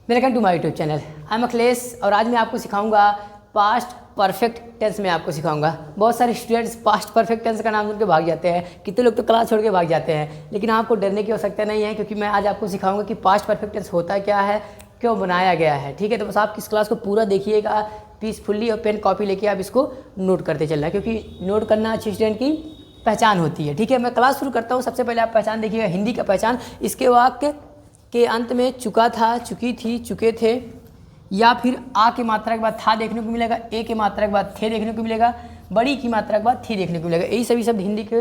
Welcome to my YouTube channel. I am Akhilesh और आज मैं आपको सिखाऊंगा पास्ट परफेक्ट टेंस में आपको सिखाऊंगा। बहुत सारे स्टूडेंट्स पास्ट परफेक्ट टेंस का नाम सुन के भाग जाते हैं, कितने लोग तो क्लास छोड़ के भाग जाते हैं, लेकिन आपको डरने की आवश्यकता नहीं है क्योंकि मैं आज आपको सिखाऊंगा कि पास्ट परफेक्ट टेंस होता क्या है, क्यों बनाया गया है। ठीक है, तो बस आप इस क्लास को पूरा देखिएगा पीसफुल्ली और पेन कॉपी लेके आप इसको नोट करते चलना, क्योंकि नोट करना अच्छे स्टूडेंट की पहचान होती है। ठीक है, मैं क्लास शुरू करता हूँ। सबसे पहले आप पहचान देखिएगा, हिंदी का पहचान। इसके वाक्य के अंत में चुका था, चुकी थी, चुके थे या फिर आ की मात्रा के बाद था देखने को मिलेगा, ए की मात्रा के बाद थे देखने को मिलेगा, बड़ी की मात्रा के बाद थी देखने को मिलेगा। यही सभी शब्द हिंदी के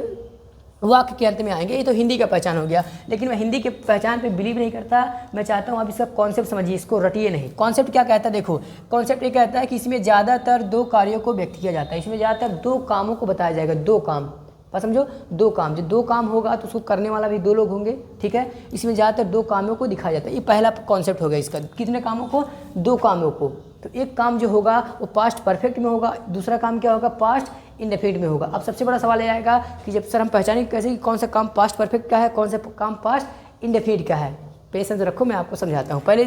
वाक्य के अंत में आएंगे। ये तो हिंदी का पहचान हो गया, लेकिन मैं हिंदी के पहचान पे बिलीव नहीं करता। मैं चाहता हूँ आप इसका कॉन्सेप्ट समझिए, इसको रटिए नहीं। कॉन्सेप्ट क्या कहता है, देखो कॉन्सेप्ट ये कहता है कि इसमें ज़्यादातर दो कार्यों को व्यक्त किया जाता है। इसमें ज़्यादातर दो कामों को बताया जाएगा, दो काम। बस समझो, दो काम। जो दो काम होगा तो उसको करने वाला भी दो लोग होंगे। ठीक है, इसमें ज़्यादातर दो कामों को दिखाया जाता है। ये पहला कॉन्सेप्ट हो गया इसका। कितने कामों को? दो कामों को। तो एक काम जो होगा वो पास्ट परफेक्ट में होगा, दूसरा काम क्या होगा, पास्ट इंडेफिनिट में होगा। अब सबसे बड़ा सवाल ये आएगा कि जब सर हम पहचानेंगे कैसे कि कौन सा काम पास्ट परफेक्ट का है, कौन सा काम पास्ट इंडेफिनिट का है। पेशेंस रखो, मैं आपको समझाता हूँ। पहले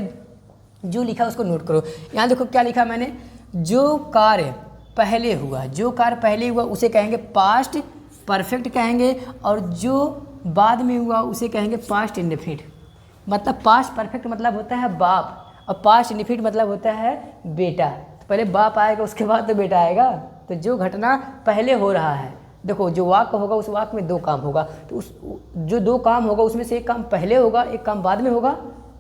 जो लिखा उसको नोट करो। यहाँ देखो क्या लिखा मैंने, जो कार्य पहले हुआ, जो कार्य पहले हुआ उसे कहेंगे पास्ट परफेक्ट कहेंगे, और जो बाद में हुआ उसे कहेंगे पास्ट इंडेफिनिट। मतलब पास्ट परफेक्ट मतलब होता है बाप, और पास्ट इंडेफिनिट मतलब होता है बेटा। तो पहले बाप आएगा, उसके बाद तो बेटा आएगा। तो जो घटना पहले हो रहा है, देखो जो वाक्य होगा उस वाक्य में दो काम होगा, तो उस जो दो काम होगा उसमें से एक काम पहले होगा, एक काम बाद में होगा।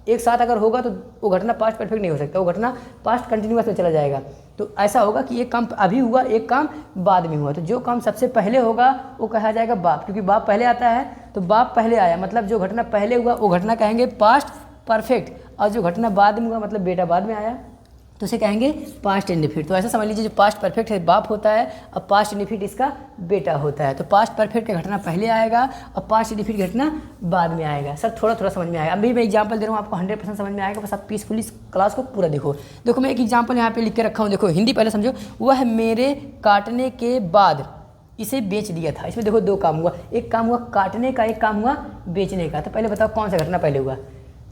एक साथ अगर होगा तो वो घटना पास्ट परफेक्ट नहीं हो सकता, वो घटना पास्ट कंटिन्यूअस में चला जाएगा। तो ऐसा होगा कि एक काम अभी हुआ, एक काम बाद में हुआ। तो जो काम सबसे पहले होगा वो कहा जाएगा बाप, क्योंकि बाप पहले आता है। तो बाप पहले आया मतलब जो घटना पहले हुआ वो घटना कहेंगे पास्ट परफेक्ट, और जो घटना बाद में हुआ मतलब बेटा बाद में आया तो उसे कहेंगे पास्ट इंडेफिनिट। तो ऐसा समझ लीजिए, जो पास्ट परफेक्ट है बाप होता है, और पास्ट इंडेफिनिट इसका बेटा होता है। तो पास्ट परफेक्ट का घटना पहले आएगा और पास्ट इंडेफिनिट घटना बाद में आएगा। सर थोड़ा थोड़ा समझ में आएगा। अभी मैं एग्जांपल दे रहा हूँ, आपको 100% समझ में आएगा। बस आप पीसफुली क्लास को पूरा देखो। देखो मैं एक एग्जाम्पल यहाँ पे लिख के रखा हूँ। देखो हिंदी पहले समझो। वह मेरे काटने के बाद इसे बेच दिया था। इसमें देखो दो काम हुआ, एक काम हुआ काटने का, एक काम हुआ बेचने का। तो पहले बताओ कौन सा घटना पहले हुआ?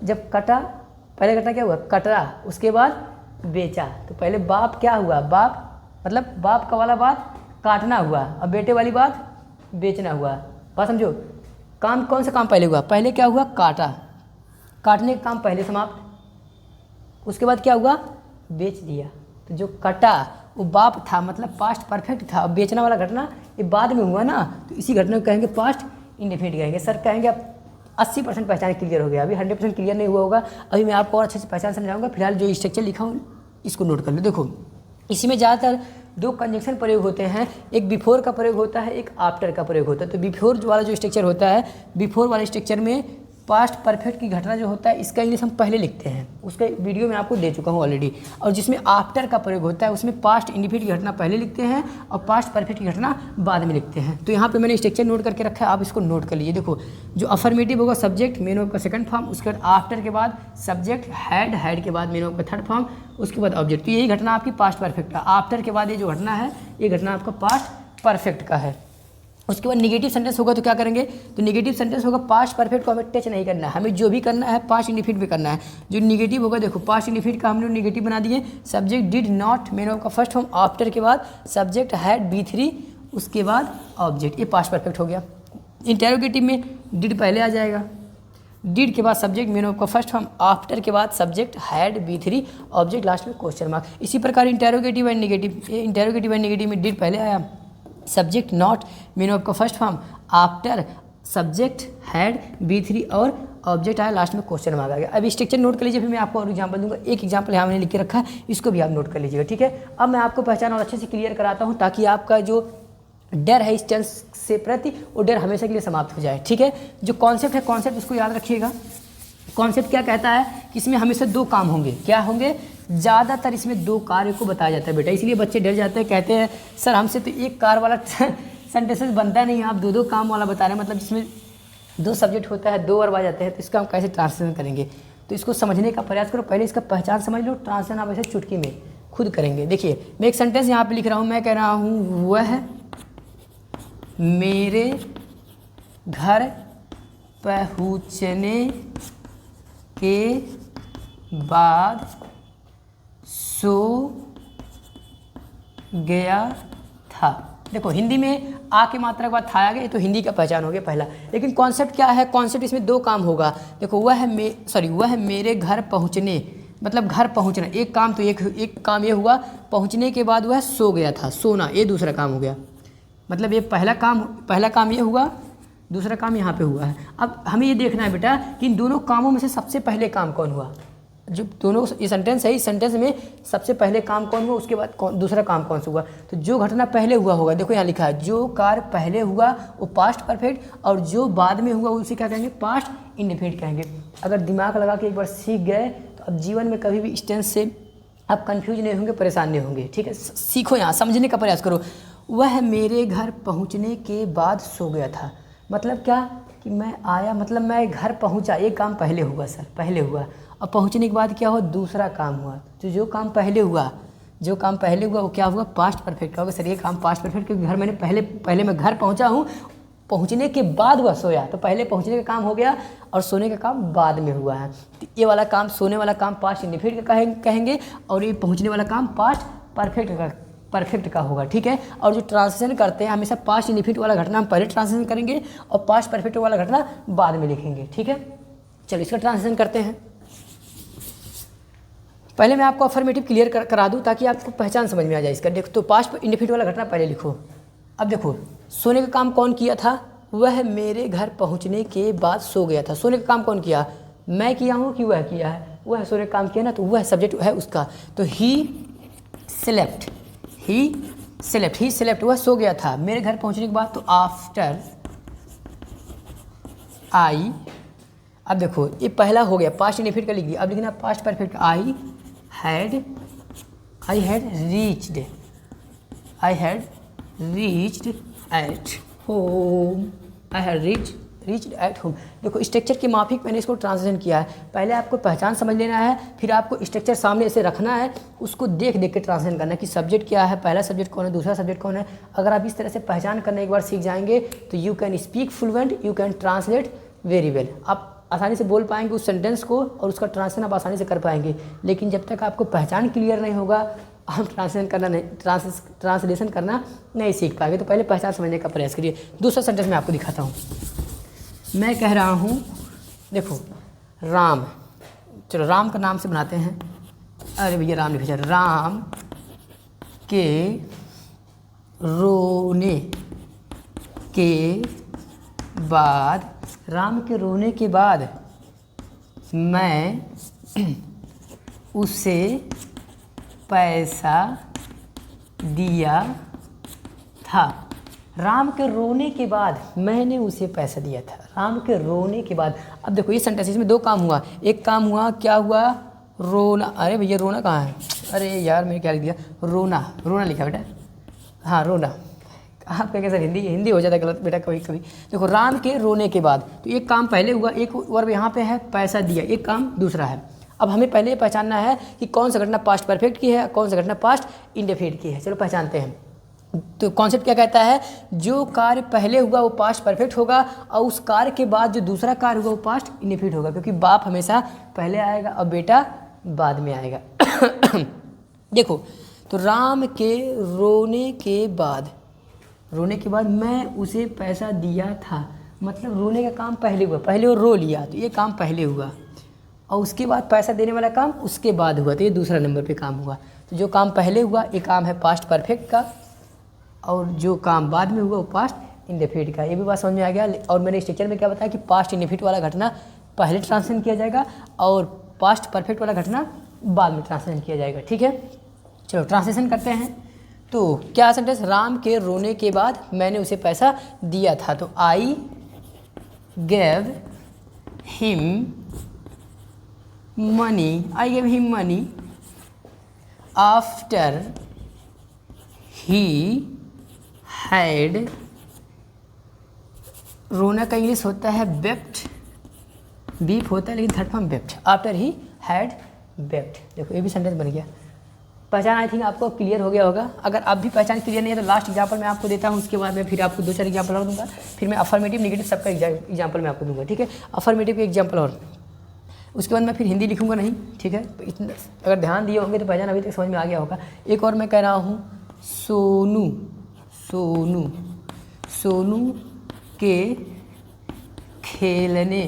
जब कटा, पहले घटना क्या हुआ, कटरा, उसके बाद बेचा। तो पहले बाप क्या हुआ, बाप मतलब बाप का वाला बात काटना हुआ, और बेटे वाली बात बेचना हुआ। बात समझो। काम कौन सा काम पहले हुआ? पहले क्या हुआ, काटा, काटने का काम पहले समाप्त। उसके बाद क्या हुआ, बेच दिया। तो जो कटा वो बाप था मतलब पास्ट परफेक्ट था, और बेचना वाला घटना ये बाद में हुआ ना, तो इसी घटना को कहेंगे पास्ट इंडेफिनिट कहेंगे। सर कहेंगे आप 80% पहचान क्लियर हो गया, अभी 100% क्लियर नहीं हुआ होगा। अभी मैं आपको और अच्छे से पहचान समझाऊंगा। फिलहाल जो स्ट्रक्चर लिखा हूँ इसको नोट कर लो। देखो इसमें ज़्यादातर दो कंजक्शन प्रयोग होते हैं, एक बिफोर का प्रयोग होता है, एक आफ्टर का प्रयोग होता है। तो बिफोर वाला जो स्ट्रक्चर होता है, बिफोर वाले स्ट्रक्चर में पास्ट परफेक्ट की घटना जो होता है इसका इंग्लिश हम पहले लिखते हैं, उसका वीडियो मैं आपको दे चुका हूँ ऑलरेडी। और जिसमें आफ्टर का प्रयोग होता है उसमें पास्ट इंडेफिनिट की घटना पहले लिखते हैं और पास्ट परफेक्ट की घटना बाद में लिखते हैं। तो यहाँ पे मैंने स्ट्रक्चर नोट करके रखा है, आप इसको नोट कर लीजिए। देखो जो अफर्मेटिव होगा सब्जेक्ट मेन वर्ब का सेकंड फॉर्म, उसके बाद आफ्टर के बाद सब्जेक्ट हैड, हैड के बाद मेन वर्ब का थर्ड फॉर्म, उसके बाद ऑब्जेक्ट। तो यही घटना आपकी पास्ट परफेक्ट है। आफ्टर के बाद ये जो घटना है ये घटना आपका पास्ट परफेक्ट का है। उसके बाद निगेटिव सेंटेंस होगा तो क्या करेंगे, तो निगेटिव सेंटेंस होगा पास्ट परफेक्ट को हमें टच नहीं करना है, हमें जो भी करना है पास्ट इंडेफिनिट में करना है। जो निगेटिव होगा, देखो पास्ट इंडेफिनिट का हमने निगेटिव बना दिए, subject did not main verb का फर्स्ट फॉर्म, आफ्टर के बाद सब्जेक्ट हैड B3, उसके बाद ऑब्जेक्ट, ये पास्ट परफेक्ट हो गया। इंटेरोगेटिव में डिड पहले आ जाएगा, डिड के बाद सब्जेक्ट मेन वर्ब का फर्स्ट फॉर्म, आफ्टर के बाद subject had B3, object last में क्वेश्चन मार्क। इसी प्रकार interrogative and negative, interrogative and negative में डिड पहले आया, सब्जेक्ट नॉट मेन वर्ब का first form, after subject had B3 और ऑब्जेक्ट आया लास्ट में क्वेश्चन मार्क आ गया। अब स्ट्रक्चर नोट कर लीजिए, फिर मैं आपको और एग्जांपल दूंगा। एक एग्जांपल यहाँ मैंने लिख के रखा है, इसको भी आप नोट कर लीजिएगा। ठीक है, अब मैं आपको पहचान और अच्छे से क्लियर कराता हूँ ताकि आपका जो डर है इस टेंस से प्रति वो डर हमेशा के लिए समाप्त हो जाए। ठीक है, जो कॉन्सेप्ट है कॉन्सेप्ट उसको याद रखिएगा। कॉन्सेप्ट क्या कहता है कि इसमें हमेशा दो काम होंगे। क्या होंगे? ज़्यादातर इसमें दो कार्य को बताया जाता है बेटा, इसलिए बच्चे डर जाते हैं, कहते हैं सर हमसे तो एक कार वाला सेंटेंसेस बनता नहीं है, आप दो दो काम वाला बता रहे हैं। मतलब जिसमें दो सब्जेक्ट होता है, दो वर्ब आ जाते हैं, तो इसका हम कैसे ट्रांसलेशन करेंगे? तो इसको समझने का प्रयास करो, पहले इसका पहचान समझ लो, ट्रांसलेशन आप ऐसे चुटकी में खुद करेंगे। देखिए मैं एक सेंटेंस यहाँ पे लिख रहा हूँ, मैं कह रहा हूँ वह मेरे घर पहुँचने के बाद सो गया था। देखो हिंदी में आ की मात्रा के बाद था आ गया, ये तो हिंदी का पहचान हो गया पहला। लेकिन कॉन्सेप्ट क्या है, कॉन्सेप्ट इसमें दो काम होगा। देखो वह मेरे घर पहुंचने, मतलब घर पहुंचना, एक काम तो एक काम ये हुआ, पहुंचने के बाद वह सो गया था, सोना, ये दूसरा काम हो गया। मतलब ये पहला काम ये हुआ, दूसरा काम यहाँ पे हुआ है। अब हमें ये देखना है बेटा कि इन दोनों कामों में से सबसे पहले काम कौन हुआ। जो दोनों ये सेंटेंस है, इस सेंटेंस में सबसे पहले काम कौन हुआ, उसके बाद दूसरा काम कौन सा हुआ। तो जो घटना पहले हुआ होगा, देखो यहाँ लिखा है जो कार्य पहले हुआ वो पास्ट परफेक्ट, और जो बाद में हुआ उसे क्या कहेंगे, पास्ट इंडेफिनिट कहेंगे। अगर दिमाग लगा के एक बार सीख गए तो अब जीवन में कभी भी इस टेंस से आप कंफ्यूज नहीं होंगे, परेशान नहीं होंगे। ठीक है, सीखो, यहाँ समझने का प्रयास करो। वह मेरे घर पहुँचने के बाद सो गया था, मतलब क्या कि मैं आया, मतलब मैं घर पहुँचा, एक काम पहले हुआ सर, पहले हुआ, और पहुंचने के बाद क्या हुआ, दूसरा काम हुआ। तो जो काम पहले हुआ वो क्या हुआ, पास्ट परफेक्ट का होगा। सर ये काम पास्ट परफेक्ट, क्योंकि घर मैंने पहले मैं घर पहुंचा हूँ, पहुंचने के बाद वह सोया, तो पहले पहुंचने का काम हो गया और सोने का काम बाद में हुआ है। तो ये वाला काम, सोने वाला काम पास्ट इंडेफिनिट का कहेंगे, और ये पहुँचने वाला काम पास्ट परफेक्ट का होगा। ठीक है, और जो ट्रांसलेशन करते हैं हमेशा पास्ट इंडेफिनिट वाला घटना हम पहले ट्रांसलेशन करेंगे और पास्ट परफेक्ट वाला घटना बाद में लिखेंगे। ठीक है, चलो इसका ट्रांसलेशन करते हैं। पहले मैं आपको अफर्मेटिव क्लियर करा दूं ताकि आपको पहचान समझ में आ जाए इसका। देखो तो पास्ट इंडेफिनिट वाला घटना पहले लिखो। अब देखो सोने का काम कौन किया था, वह मेरे घर पहुंचने के बाद सो गया था। सोने का काम कौन किया, मैं किया हूँ कि वह किया है, वह सोने का काम किया ना, तो वह सब्जेक्ट है उसका। तो ही स्लेप्ट, वह सो गया था मेरे घर पहुंचने के बाद। तो आफ्टर आई, अब देखो ये पहला हो गया, पास्ट इंडेफिनिट का लिख दिया। अब लिखना past perfect, I had reached at home, reached at home. देखो स्ट्रक्चर के माफिक मैंने इसको ट्रांसलेशन किया है। पहले आपको पहचान समझ लेना है, फिर आपको स्ट्रक्चर सामने ऐसे रखना है, उसको देख के ट्रांसलेशन करना है कि सब्जेक्ट क्या है, पहला सब्जेक्ट कौन है, दूसरा सब्जेक्ट कौन है। अगर आप इस तरह से पहचान करना एक बार सीख जाएंगे तो you can speak fluent, you can translate very well. आप आसानी से बोल पाएंगे उस सेंटेंस को और उसका ट्रांसलेशन आप आसानी से कर पाएंगे। लेकिन जब तक आपको पहचान क्लियर नहीं होगा, आप ट्रांसलेशन करना नहीं सीख पाएंगे। तो पहले पहचान समझने का प्रयास करिए। दूसरा सेंटेंस मैं आपको दिखाता हूँ। मैं कह रहा हूँ, देखो राम, चलो राम का नाम से बनाते हैं। अरे भैया राम लिखा, राम के रोने के बाद, राम के रोने के बाद मैं उसे पैसा दिया था। राम के रोने के बाद मैंने उसे पैसा दिया था, राम के रोने के बाद। अब देखो ये सेंटेंस, इसमें दो काम हुआ। एक काम हुआ, क्या हुआ, रोना। अरे भैया रोना कहाँ है, अरे यार मैंने क्या लिख दिया, रोना लिखा बेटा, हाँ रोना। आप क्या सर हिंदी हो जाता है गलत बेटा कभी कभी। देखो राम के रोने के बाद, तो एक काम पहले हुआ, एक वर्ब यहाँ पे है पैसा दिया, एक काम दूसरा है। अब हमें पहले पहचानना है कि कौन सा घटना पास्ट परफेक्ट की है, कौन सा घटना पास्ट इंडेफिनिट की है। चलो पहचानते हैं। तो कॉन्सेप्ट क्या कहता है, जो कार्य पहले हुआ वो पास्ट परफेक्ट होगा, और उस कार्य के बाद जो दूसरा कार्य हुआ वो पास्ट इंडेफिनिट होगा, क्योंकि बाप हमेशा पहले आएगा और बेटा बाद में आएगा। देखो तो राम के रोने के बाद मैं उसे पैसा दिया था, मतलब रोने का काम पहले हुआ, पहले वो रो लिया तो ये काम पहले हुआ, और उसके बाद पैसा देने वाला काम उसके बाद हुआ, तो ये दूसरा नंबर पे काम हुआ। तो जो काम पहले हुआ ये काम है पास्ट परफेक्ट का, और जो काम बाद में हुआ वो पास्ट इंडेफिनिट का। ये भी बात समझ में आ गया। और मैंने स्ट्रक्चर में क्या बताया कि पास्ट इंडेफिनिट वाला घटना पहले ट्रांसलेशन किया जाएगा और पास्ट परफेक्ट वाला घटना बाद में ट्रांसलेशन किया जाएगा। ठीक है, चलो ट्रांसलेशन करते हैं। तो क्या सेंटेंस, राम के रोने के बाद मैंने उसे पैसा दिया था। तो I gave him money after he had, रोना का इंग्लिश होता है वेप्ट, बीप होता है लेकिन third form wept, after he had wept. देखो ये भी सेंटेंस बन गया। पहचान आई थिंक आपको क्लियर हो गया होगा। अगर आप भी पहचान क्लियर नहीं है तो लास्ट एग्जाम्पल मैं आपको देता हूँ, उसके बाद मैं फिर आपको 2-4 एग्जाम्पल और दूंगा, फिर मैं अफर्मेटिव नेगेटिव सबका एग्जाम्पल मैं आपको दूंगा। ठीक है, अफर्मेटिव के एग्जाम्पल और, उसके बाद मैं फिर हिंदी लिखूँगा नहीं, ठीक है। इतना अगर ध्यान दिए होंगे तो पहचान अभी तक समझ में आ गया होगा। एक और मैं कह रहा हूँ सोनू, सोनू, सोनू के खेलने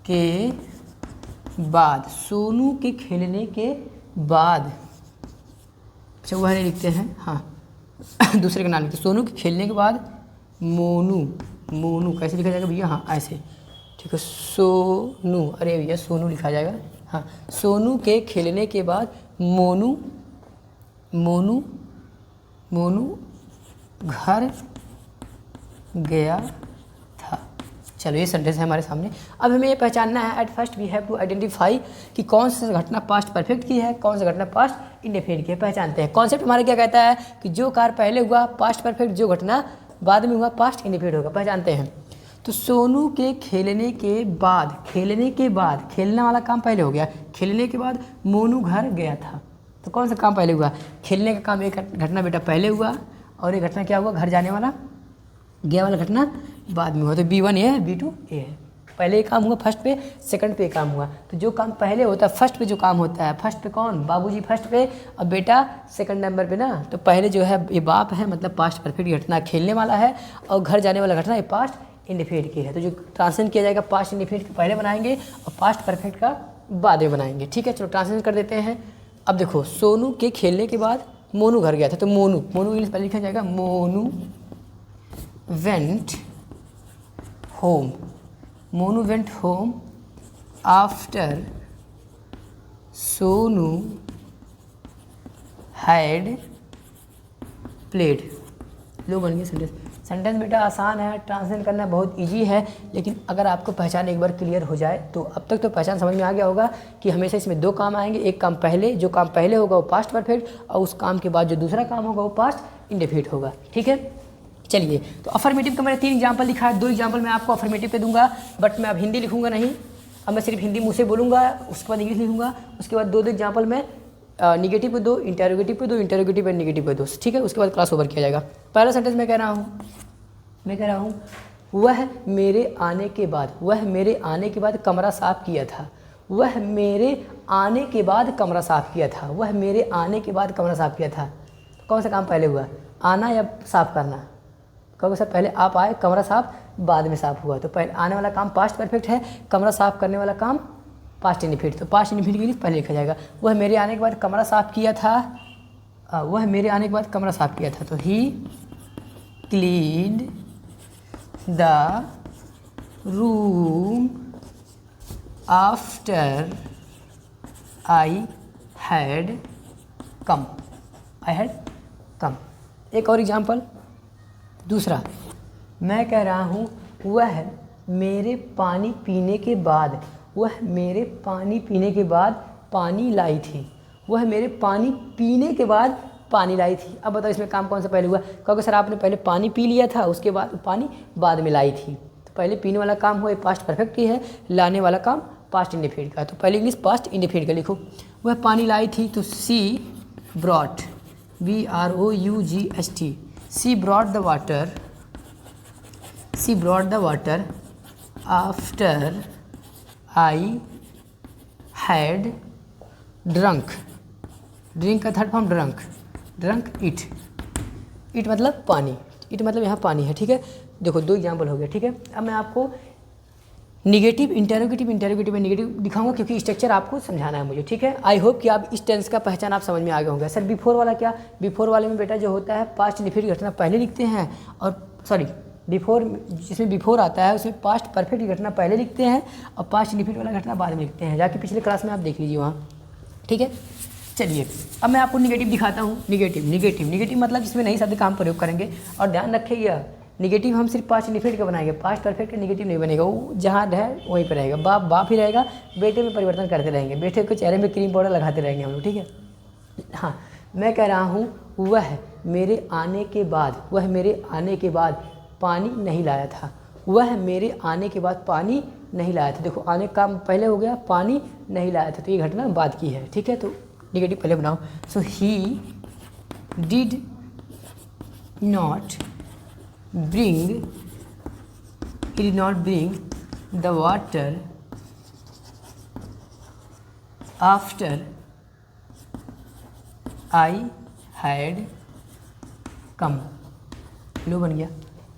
के बाद, सोनू के खेलने के बाद, अच्छा वह नहीं लिखते हैं, हाँ दूसरे का नाम लिखते हैं। सोनू के खेलने के बाद मोनू, मोनू कैसे लिखा जाएगा भैया, हाँ ऐसे, ठीक है। सोनू, अरे भैया सोनू लिखा जाएगा, हाँ। सोनू के खेलने के बाद मोनू, मोनू, मोनू घर गया था। चलो ये सेंटेंस है हमारे सामने। अब हमें ये पहचानना है, at first we have to identify कि कौन सा घटना पास्ट परफेक्ट की है, कौन सा घटना पास्ट इंडेफिनिट की है, पहचानते हैं। कॉन्सेप्ट हमारा क्या कहता है कि जो कार्य पहले हुआ पास्ट परफेक्ट, जो घटना बाद में हुआ पास्ट इंडेफिनिट होगा, पहचानते हैं। तो सोनू के खेलने के बाद, खेलने के बाद, खेलने वाला काम पहले हो गया, खेलने के बाद मोनू घर गया था। तो कौन सा काम पहले हुआ, खेलने का काम, एक घटना बेटा पहले हुआ, और एक घटना क्या हुआ, घर जाने वाला, गया वाला घटना बाद में हुआ। तो B1 ये है, B2 ये है। पहले ये काम हुआ फर्स्ट पे, सेकंड पे काम हुआ। तो जो काम पहले होता है फर्स्ट पे, जो काम होता है फर्स्ट पे, कौन, बाबूजी फर्स्ट पे और बेटा सेकंड नंबर पे ना। तो पहले जो है ये बाप है, मतलब पास्ट परफेक्ट घटना खेलने वाला है, और घर जाने वाला घटना ये पास्ट इंडेफिनिट की है। तो जो ट्रांसलेशन किया जाएगा पास्ट इंडेफिनिट का पहले बनाएंगे और पास्ट परफेक्ट का बाद में बनाएंगे, ठीक है। चलो ट्रांसलेशन कर देते हैं। अब देखो, सोनू के खेलने के बाद मोनू घर गया था, तो मोनू, मोनू इंग्लिश पहले लिखा जाएगा Monu went home, Monu went home after Sonu had played। लो बन गया सेंटेंस। सेंटेंस बेटा आसान है, ट्रांसलेट करना बहुत इजी है, लेकिन अगर आपको पहचान एक बार क्लियर हो जाए तो अब तक तो पहचान समझ में आ गया होगा कि हमेशा इसमें दो काम आएंगे। एक काम पहले, जो काम पहले होगा वो पास्ट परफेक्ट, और उस काम के बाद जो दूसरा काम होगा वो पास्ट इंडेफिनिट होगा, ठीक है। चलिए, तो अफर्मेटिव का मैंने 3 एग्जाम्पल लिखा है, 2 एग्जाम्पल मैं आपको अफर्मेटिव पे दूंगा, बट मैं अब हिंदी लिखूंगा नहीं। अब मैं सिर्फ हिंदी मुँह से बोलूँगा, उसके बाद इंग्लिश लिखूंगा, उसके बाद 2 एग्जाम्पल में निगेटिव पे 2, इंटेरोगेटिव पे 2, इंटेरोगेटिव पे निगेटिव पे 2, ठीक है। उसके बाद क्लास ओवर किया जाएगा। पहला सेंटेंस मैं कह रहा हूँ वह मेरे आने के बाद, वह मेरे आने के बाद कमरा साफ़ किया था, वह मेरे आने के बाद कमरा साफ़ किया था, वह मेरे आने के बाद कमरा साफ़ किया था। कौन सा काम पहले हुआ, आना या साफ़ करना? कहोगे सर पहले आप आए, कमरा साफ बाद में साफ़ हुआ। तो पहले आने वाला काम पास्ट परफेक्ट है, कमरा साफ़ करने वाला काम पास्ट इंडेफिनिट। तो पास्ट इंडेफिनिट के लिए पहले लिखा जाएगा वह मेरे आने के बाद कमरा साफ़ किया था, वह मेरे आने के बाद कमरा साफ़ किया था। तो he cleaned the room after I had come, I had come. एक और एग्जाम्पल, दूसरा मैं कह रहा हूँ वह मेरे पानी पीने के बाद, वह मेरे पानी पीने के बाद पानी लाई थी, वह मेरे पानी पीने के बाद पानी लाई थी। अब बताओ इसमें काम कौन सा पहले हुआ? क्योंकि सर आपने पहले पानी पी लिया था, उसके बाद पानी बाद में लाई थी। तो पहले पीने वाला काम हुआ पास्ट परफेक्ट की है, लाने वाला काम पास्ट इंडेफिनिट का। तो पहले इंग्लिश पास्ट इंडेफिनिट का लिखो। वह पानी लाई थी, तो she brought, BROUGHT, she brought the water, she brought the water after I had drunk, drink का third form drunk, drunk it, it मतलब पानी, इट मतलब यहाँ पानी है, ठीक है। देखो 2 एग्जाम्पल हो गया, ठीक है। अब मैं आपको निगेटिव इंटेरोगेटिव में निगेटिव दिखाऊंगा क्योंकि स्ट्रक्चर आपको समझाना है मुझे, ठीक है। आई होप कि आप इस टेंस का पहचान आप समझ में आ गए होंगे। सर बिफोर वाला क्या? बिफोर वाले में बेटा जो होता है पास्ट इंडेफिनिट घटना पहले लिखते हैं, और सॉरी बिफोर जिसमें बिफोर आता है उसमें पास्ट परफेक्ट घटना पहले लिखते हैं और पास्ट इंडेफिनिट वाला घटना बाद में लिखते हैं। जाके पिछले क्लास में आप देख लीजिए वहाँ, ठीक है। चलिए अब मैं आपको निगेटिव दिखाता हूँ। निगेटिव मतलब जिसमें नई शब्द काम प्रयोग करेंगे। और ध्यान रखिएगा निगेटिव हम सिर्फ पास्ट इंडेफिनिट का बनाएंगे, पास्ट परफेक्ट का निगेटिव नहीं बनेगा। वो जहाँ है वहीं पर रहेगा, बाप बाप ही रहेगा, बेटे में परिवर्तन करते रहेंगे, बेटे के चेहरे में क्रीम पाउडर लगाते रहेंगे हम लोग, ठीक है। हाँ, मैं कह रहा हूँ वह मेरे आने के बाद, वह मेरे आने के बाद पानी नहीं लाया था, वह मेरे आने के बाद पानी नहीं लाया था। देखो आने का काम पहले हो गया, पानी नहीं लाया था, तो ये घटना बाद की है, ठीक है। तो निगेटिव पहले बनाओ। So he did not bring the water after I had come. लो बन गया,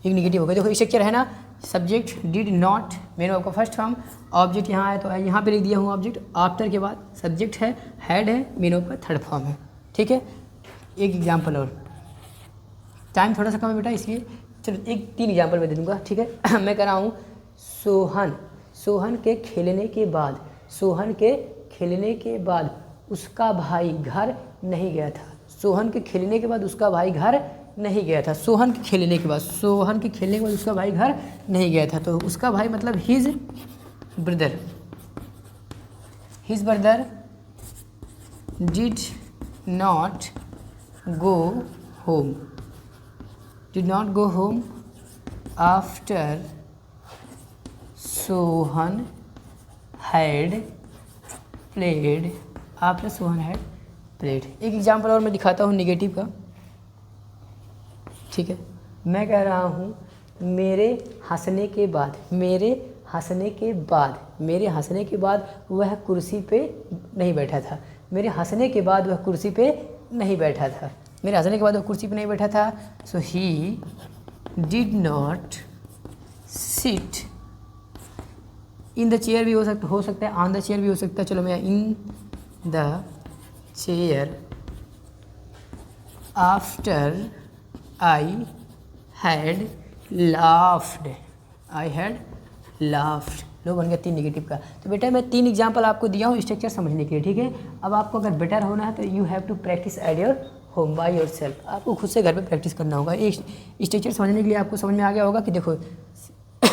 एक निगेटिव हो गया। देखो स्ट्रक्चर है ना, subject did not, main verb का फर्स्ट फॉर्म, ऑब्जेक्ट यहाँ है तो यहाँ पे लिख दिया हूँ ऑब्जेक्ट, आफ्टर के बाद सब्जेक्ट है, हैड है, मेन वर्ब का थर्ड फॉर्म है। ठीक है, एक एग्जाम्पल और, टाइम थोड़ा सा कम है बेटा इसलिए चलो एक 3 एग्जाम्पल मैं दे दूँगा। ठीक है मैं कह रहा हूँ सोहन के खेलने के बाद, सोहन के खेलने के बाद उसका भाई घर नहीं गया था। सोहन के खेलने के बाद उसका भाई घर नहीं गया था। सोहन के खेलने के बाद, सोहन के खेलने के बाद उसका भाई घर नहीं गया था, तो उसका भाई मतलब his brother, his brother did not go home, did not go home after Sohan had played, after Sohan had played. एक एग्जाम्पल और मैं दिखाता हूँ निगेटिव का। ठीक है, मैं कह रहा हूँ मेरे हंसने के बाद, मेरे हंसने के बाद, मेरे हंसने के बाद वह कुर्सी पे नहीं बैठा था। मेरे हंसने के बाद वह कुर्सी पे नहीं बैठा था, मेरे हंसने के बाद वह कुर्सी पे नहीं बैठा था। So he did not sit in the chair भी हो सकता है, ऑन द चेयर भी हो सकता है। चलो मैं in the chair after I had laughed, I had laughed. लो बन गया 3 निगेटिव का। तो बेटा मैं 3 एग्जाम्पल आपको दिया हूँ स्ट्रक्चर समझने के लिए। ठीक है, अब आपको अगर बेटर होना है तो you have to practice at your home by yourself. आपको खुद से घर पे प्रैक्टिस करना होगा। एक स्ट्रक्चर समझने के लिए आपको समझ में आ गया होगा कि देखो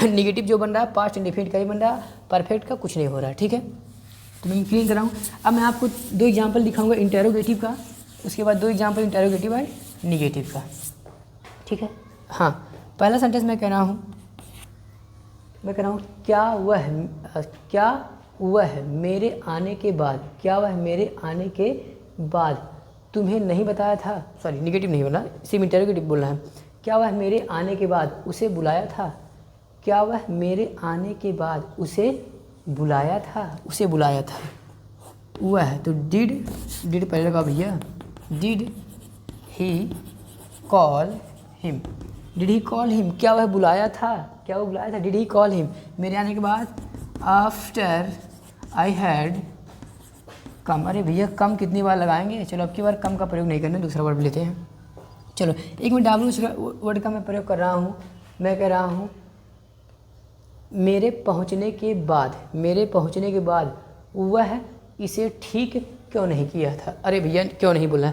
निगेटिव जो बन रहा है पास्ट इंडेफिनिट का ही बन रहा है, परफेक्ट का कुछ नहीं हो रहा है। ठीक है, तो मैं क्लीन कर रहा हूँ। अब मैं आपको 2 एग्जाम्पल दिखाऊंगा इंटेरोगेटिव का, उसके बाद 2 एग्जाम्पल इंटेरोगेटिव एंड निगेटिव का। ठीक है, हाँ पहला सेंटेंस मैं कह रहा हूँ क्या वह मेरे आने के बाद, क्या वह मेरे आने के बाद तुम्हें नहीं बताया था, सॉरी निगेटिव नहीं बोलना, सिर्फ इंटेरोगेटिव बोलना है। क्या वह मेरे आने के बाद उसे बुलाया था, क्या वह मेरे आने के बाद उसे बुलाया था, उसे बुलाया था। वह तो डिड पहले लगा भैया, did he call him, did he call him, क्या वह बुलाया था, क्या वो बुलाया था, डिड ही कॉल हिम मेरे आने के बाद। आफ्टर आई हैड कम, अरे भैया कम कितनी बार लगाएंगे, चलो अब की बार कम का प्रयोग नहीं करना, दूसरा वर्ड लेते हैं। चलो एक मिनट डब्ल्यू वर्ड का मैं प्रयोग कर रहा हूँ। मैं कह रहा हूँ मेरे पहुँचने के बाद, मेरे पहुँचने के बाद वह इसे ठीक क्यों नहीं किया था। अरे भैया क्यों नहीं बोला,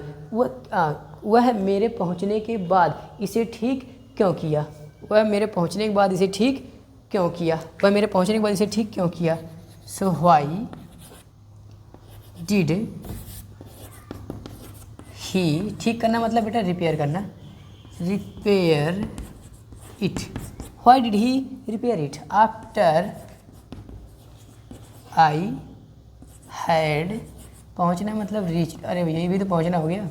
वह मेरे पहुँचने के बाद इसे ठीक क्यों किया, वह मेरे पहुँचने के बाद इसे ठीक क्यों किया, वह मेरे पहुँचने के बाद इसे ठीक क्यों किया। सो व्हाई डिड ही, ठीक करना मतलब बेटा रिपेयर करना, repair it. Why did he repair it after I had, पहुँचना मतलब रीच, अरे भैया ये भी तो पहुँचना हो गया,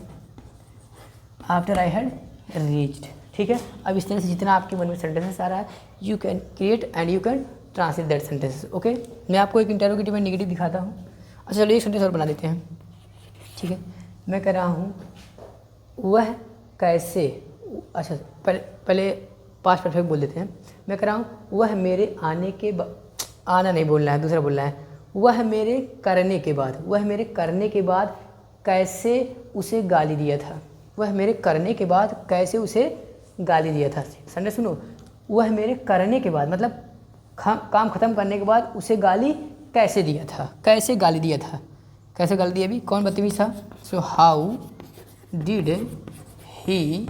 आफ्टर आई हैड रीच्ड। ठीक है, अब इस तरह से जितना आपके मन में सेंटेंसेस आ रहा है you can create and you can translate that sentences. Okay, मैं आपको एक इंटेरोगेटिव एंड नेगेटिव दिखाता हूँ। अच्छा चलो एक सेंटेंस और बना देते हैं। ठीक है, मैं कह रहा हूँ वह कैसे, अच्छा पहले पास्ट परफेक्ट बोल देते हैं। मैं कह रहा हूँ वह मेरे आने के आना नहीं बोलना है, दूसरा बोलना है। वह मेरे करने के बाद, वह मेरे करने के बाद कैसे उसे गाली दिया था, वह मेरे करने के बाद कैसे उसे गाली दिया था। समझे, सुनो, वह मेरे करने के बाद मतलब काम ख़त्म करने के बाद उसे गाली कैसे दिया था, कैसे गाली दिया था, कैसे गाली दिया अभी कौन बदतमीज था। So how did he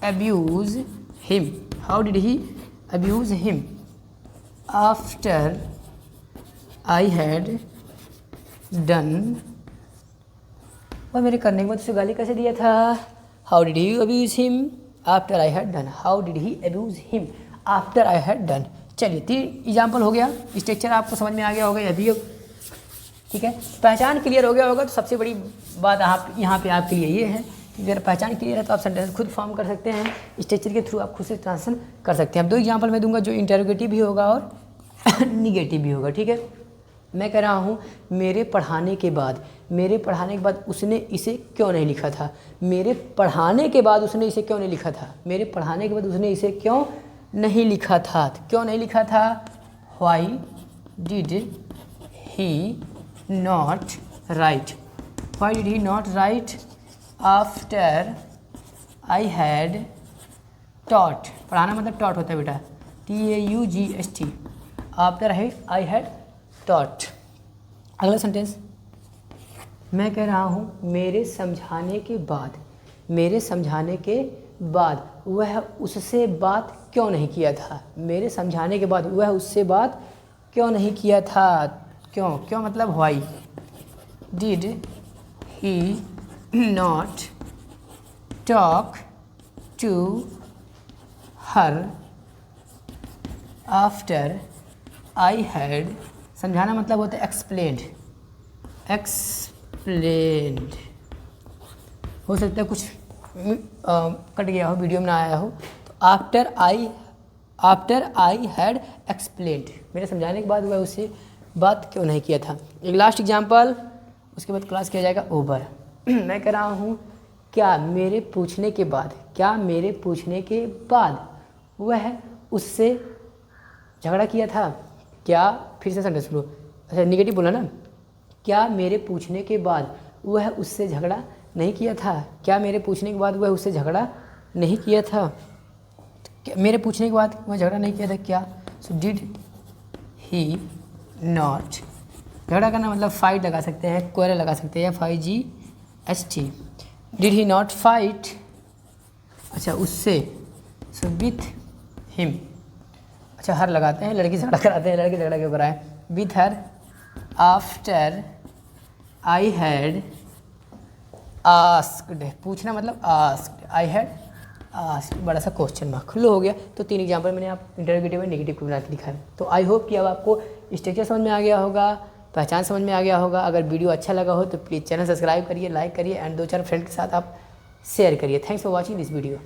abuse him, how did he abuse him after I had done, वह मेरे करने के बाद उसे गाली कैसे दिया था। How did he abuse him after I had done, how did he abuse him after I had done. चलिए 3 एग्जाम्पल हो गया, स्ट्रक्चर आपको समझ में आ गया होगा अभी। ठीक है, पहचान क्लियर हो गया होगा तो सबसे बड़ी बात आप यहाँ पे आपके लिए ये है कि अगर पहचान क्लियर है तो आप सेंटेंस खुद फॉर्म कर सकते हैं, स्ट्रक्चर के थ्रू आप खुद से ट्रांसलेशन कर सकते हैं। अब 2 एग्जाम्पल मैं दूंगा जो इंटेरोगेटिव भी होगा और निगेटिव भी होगा। ठीक है, मैं कह रहा हूँ मेरे पढ़ाने के बाद उसने इसे क्यों नहीं लिखा था। मेरे पढ़ाने के बाद उसने इसे क्यों नहीं लिखा था। मेरे पढ़ाने के बाद उसने इसे क्यों नहीं लिखा था। क्यों नहीं लिखा था। Why did he not write? Why did he not write after I had taught? पढ़ाना मतलब taught होता है बेटा, TAUGHT, after I had taught। अगला सेंटेंस, मैं कह रहा हूँ मेरे समझाने के बाद वह उससे बात क्यों नहीं किया था। मेरे समझाने के बाद वह उससे बात क्यों नहीं किया था। क्यों मतलब why did he not talk to her after I had, समझाना मतलब होता है explained, हो सकता है कुछ कट गया हो, वीडियो में ना आया हो। तो आफ्टर आई हैड एक्सप्लेन्ड, मेरे समझाने के बाद वह उससे बात क्यों नहीं किया था। एक लास्ट एग्जांपल, उसके बाद क्लास किया जाएगा ओवर। मैं कह रहा हूँ क्या मेरे पूछने के बाद वह उससे झगड़ा किया था। क्या, फिर से सेंटेंस सुनो, अच्छा निगेटिव बोला ना। क्या मेरे पूछने के बाद वह उससे झगड़ा नहीं किया था। क्या मेरे पूछने के बाद वह उससे झगड़ा नहीं किया था। मेरे पूछने के बाद वह झगड़ा नहीं किया था क्या। सो डिड ही नॉट, झगड़ा करना मतलब फाइट लगा सकते हैं, क्वेरल लगा सकते हैं, FIGHT। Did he not fight, अच्छा उससे, सो विथ हिम, अच्छा हर लगाते हैं, लड़की झगड़ा कराते हैं, लड़के झगड़ा के ऊपर आए। With her after I had asked, पूछना मतलब आस्क्ड, आई हैड आस्क्ड, बड़ा सा क्वेश्चन मार्क खुला हो गया। तो 3 एग्जाम्पल मैंने आप इंटरोगेटिव में नेगेटिव को बना के लिखा है। तो आई होप कि अब आपको स्ट्रक्चर समझ में आ गया होगा, पहचान समझ में आ गया होगा। अगर वीडियो अच्छा लगा हो तो प्लीज़ चैनल सब्सक्राइब करिए, लाइक करिए एंड 2-4 फ्रेंड के साथ आप शेयर करिए। Thanks for watching this video.